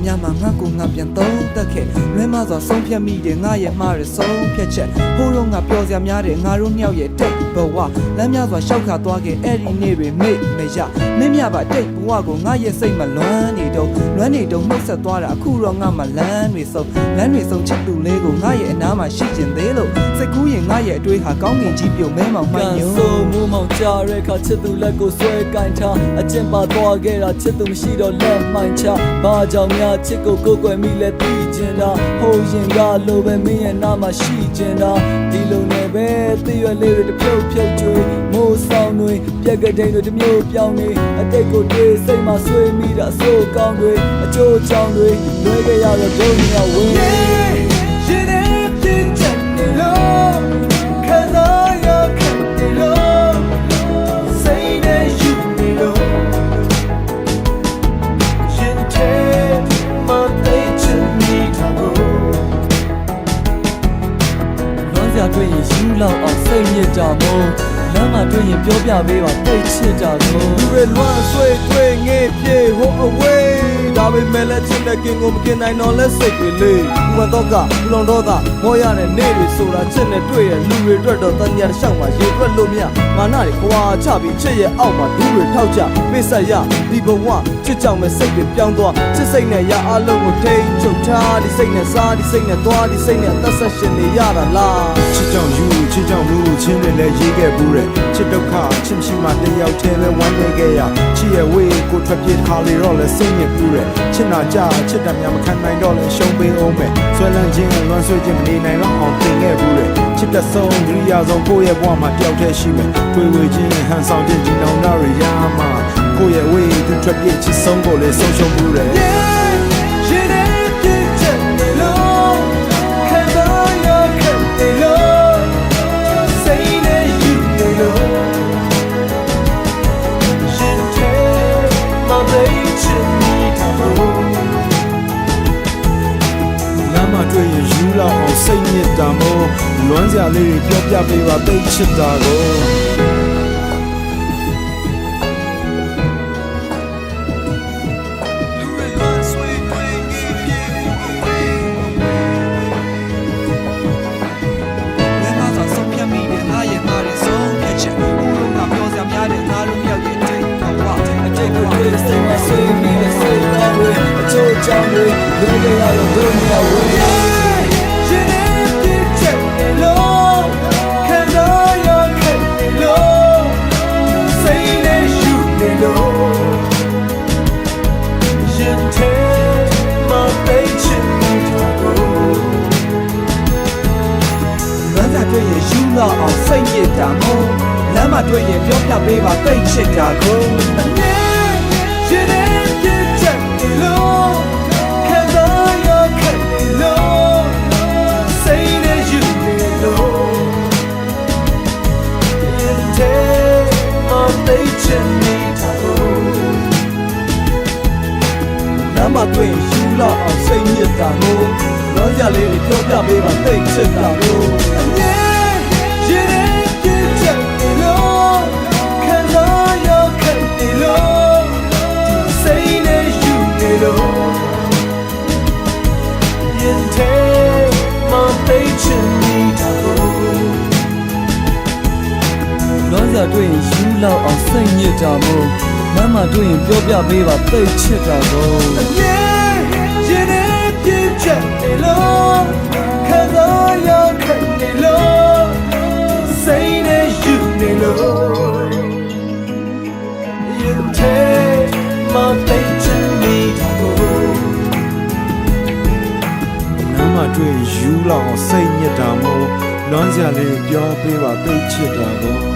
များမှာငါကိုငါပြန်သုံးသက်ခဲ့လွဲမစွာဆုံးဖြတ်မိတယ်ငါရဲ့မှားရဆုံးဖြတ်ချက်ဟိုးတော့ငါပျော်စရာများတယ်ငါတို့နှစ်ယောက်ရဲ့တိတ်ဘဝလမ်းများစွာရှောက်ခါသွားခဲ့အဲ့ဒီနေ့တွေမေ့မရမင်းမြပါတိတ်ဘဝကိုငါရဲ့စိတ်မှာလွမ်းနေတော့နှုတ်ဆက်သွားတာအခုတော့ငါမှလမ်းတွေဆုံးချစ်သူလေးကိုငါရဲ့အနားမှာရှိကျင်သေးလို့စိတ်ကူးရင်ငါရဲ့အတွေးဟာကောင်းကင်ကြီးပြုံမဲမောင်မှန်ညို့ဆိုမိုးမောင်ကြရဲခါချစ်သူလက်ကိုဆွဲကင်ထားအကျင့်ပါသွားခဲ့တာချစ်သူမရှိတော့လက်မှန်ချဘာကြောင့်များချစ်ကိုကိုယ်ွယ်မိလဲသိကျင်တာဟိုရင်ကလိုပဲမင်းရဲ့နားမှာရှိကျင်တာဒီလိုနဲ့ပဲသိရွယ်လေးတွေတဖြုတ်ကျွေးမိုးဆောင်တွေပြက်ကတိန်တွေတမျိုးပြောင်းနေအတိတ်ကိုတွေးစိတ်မှာဆွေးမိတာအဆိုးကောင်းတွေအကျိုးချောင်းတွေလွဲခဲ့ရတော့ဒုညဝေးတွေ့ရင်ယူလောက်အောင်စိတ်ညစ်ကြမို့လမ်းမှာတွေ့ရင်ပြောပြပေးပါတိတ်ချစ်ကြမို့လူတွေလွမ်းဆွေးတွေ့ငေးပြေဟိုအဝေးဒါပေမဲ့လက်ချစ်တဲ့ကင်ကိုမกินနိုင်တော့လက်စိတ်တွေလေးဥပတော့ကလူလုံးတော့ကမောရတဲ့နေ့တွေဆိုတာချစ်နဲ့တွေ့ရလူတွေအတွက်တော့တန်ညာတစ်လျှောက်မှာရေတွက်လို့မရမာနတွေခွာချပြီးချစ်ရဲ့အောက်မှာဒူးတွေထောက်ချပိတ်ဆက်ရဒီဘဝချစ်ကြောင်မဲ့စိတ်တွေပြောင်းသွားချစ်စိတ်နဲ့ရအလုံးကိုထိန်းချုပ်ထားဒီစိတ်နဲ့စားဒီစိတ်နဲ့သွားဒီစိတ်နဲ့အသက်ဆက်ရှင်နေရတာလားချစ်ကြောင်ယူချစ်ကြောင်မှုချင်းတွေလည်းရေးခဲ့ဘူးတဲ့ချစ်ဒုက္ခချစ်မရှိမှတယောက်တည်းပဲဝမ်းနည်းခဲ့ရချစ်ရဲ့ဝေးကိုထွက်ပြေးခါလေတော့လဲစိတ်ညစ်ဘူးတဲ့ချစ်နာကြချစ်တယ်များမခံနိုင်တော့လဲရှုံးပေးအောင်ပဲဆွဲလန်းခြင်းလွမ်းဆွေးခြင်းမနေနိုင်တော့အောင်တင်ခဲ့ဘူးတဲ့ချစ်တဲ့ဆုံးဒုတိယဆုံးကိုယ့်ရဲ့ဘဝမှာတယောက်တည်းရှိမယ်တွေ့ဝေခြင်းဟန်ဆောင်ခြင်းဒီနောင်နာရရမှာကိုယ့်ရဲ့ဝေးကိုထွက်ပြေးချစ်ဆုံးကိုလည်းဆုံးရှုံးဘူးတဲ့တွေ့ရင်ယူလောက်အောင်စိတ်ညစ်တာမို့လွမ်းစရာလေးတွေပြောပြပေးပါသိချစ်တာကိုကြောင့်တွေလွဲခဲ့ရတော့ဒုညဝေးရှင်နေပြည့်ချက်နေလို့ခံစားရခဲ့နေလို့စိတ်နဲ့ယူနေလို့ရင်ထဲမှာတိတ်ချင်နေတာကိုလမ်းသာတွေ့ရင်ယူလောက်အောင်စိတ်ညစ်တာမို့လမ်းမှာတွေ့ရင်ပြောပြပေးပါတိတ်ချစ်တာကိုရှင်နေပြည့်ချက်နေလို့မတွေ့ယူလောက်အောင်စိတ်ညစ်တာမို့လောရလေးတွေပြောပြပေးပါသိချစ်တာမို့ရင်ထဲပြည့်ချက်နေလို့ခံစားရခဲ့နေလို့စိတ်နဲ့ယူနေလို့ရင်ထဲမှာသိချင်နေတာကိုလောရတွေ့ရင်ယူလောက်အောင်စိတ်ညစ်တာမို့မမတွေ့ရင်ပြောပြပေးပါသိချစ်တာကိုရင်ထဲပြည့်ချက်နေလို့ခံစားရခဲ့နေလို့စိတ်နဲ့ယူနေလို့ရင်ထဲမှာသိချင်နေတာကိုနာမတွေ့ယူလောက်အောင်စိတ်ညစ်တာမို့လွမ်းစရာလေးပြောပေးပါသိချစ်တာကို